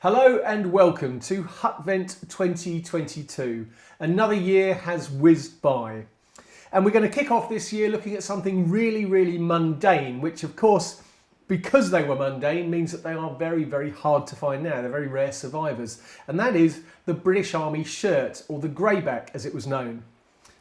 Hello and welcome to HutVent 2022. Another year has whizzed by. And we're going to kick off this year looking at something really mundane, which of course, because they were mundane, means that they are very hard to find now. They're very rare survivors. And that is the British Army shirt, or the Greyback as it was known.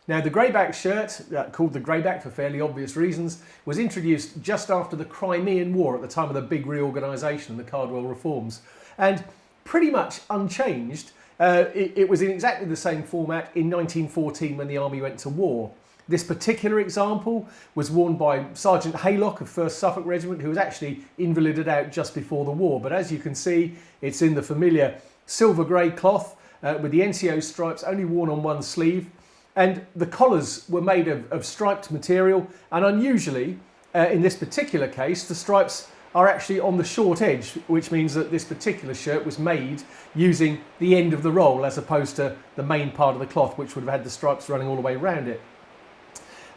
Now the Greyback shirt, called the Greyback for fairly obvious reasons, was introduced just after the Crimean War at the time of the big reorganisation and the Cardwell reforms. And pretty much unchanged, it was in exactly the same format in 1914 when the army went to war. This particular example was worn by Sergeant Haylock of 1st Suffolk Regiment, who was actually invalided out just before the war. But as you can see, it's in the familiar silver grey cloth with the NCO stripes only worn on one sleeve. And the collars were made of striped material, and unusually, in this particular case, the stripes are actually on the short edge, which means that this particular shirt was made using the end of the roll as opposed to the main part of the cloth, which would have had the stripes running all the way around it.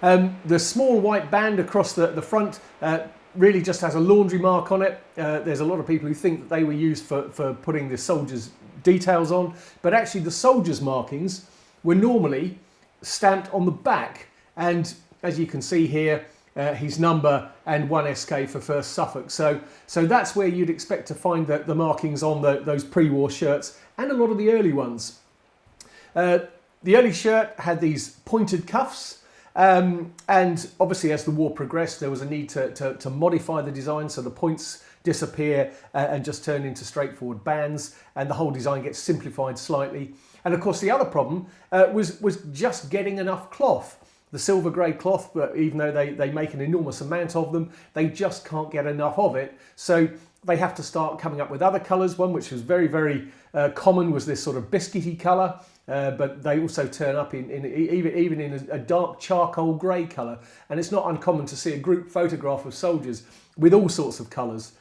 The small white band across the front really just has a laundry mark on it. There's a lot of people who think that they were used for putting the soldiers' details on, but actually the soldiers' markings were normally stamped on the back, and as you can see here, his number and 1 SK for 1st Suffolk. So that's where you'd expect to find the markings on those pre-war shirts and a lot of the early ones. The early shirt had these pointed cuffs, and obviously as the war progressed there was a need to modify the design so the points disappear and just turn into straightforward bands, and the whole design gets simplified slightly. And of course the other problem was just getting enough cloth. The silver grey cloth, but even though they make an enormous amount of them, they just can't get enough of it. So they have to start coming up with other colours. One which was very common was this sort of biscuity colour, but they also turn up even in a dark charcoal grey colour. And it's not uncommon to see a group photograph of soldiers with all sorts of colours.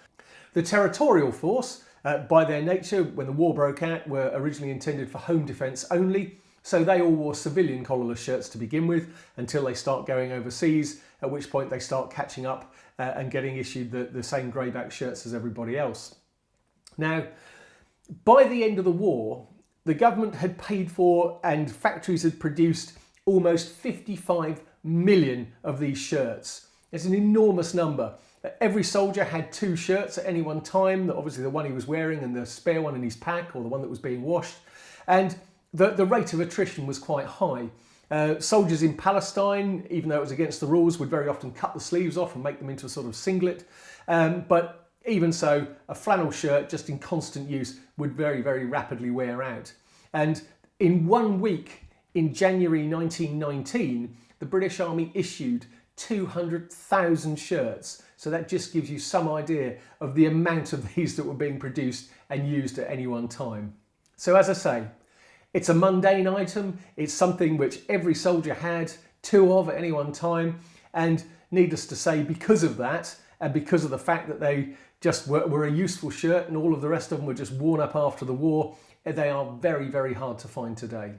The territorial force, by their nature, when the war broke out, were originally intended for home defence only. So they all wore civilian collarless shirts to begin with until they start going overseas, at which point they start catching up and getting issued the same Greyback shirts as everybody else. Now, by the end of the war, the government had paid for and factories had produced almost 55 million of these shirts. It's an enormous number. Every soldier had 2 shirts at any one time, obviously the one he was wearing and the spare one in his pack, or the one that was being washed. And the rate of attrition was quite high. Soldiers in Palestine, even though it was against the rules, would very often cut the sleeves off and make them into a sort of singlet. But even so, a flannel shirt just in constant use would very rapidly wear out. And in 1 week, in January 1919, the British Army issued 200,000 shirts. So that just gives you some idea of the amount of these that were being produced and used at any one time. So as I say, it's a mundane item. It's something which every soldier had 2 of at any one time. And needless to say, because of that, and because of the fact that they just were a useful shirt and all of the rest of them were just worn up after the war, they are very hard to find today.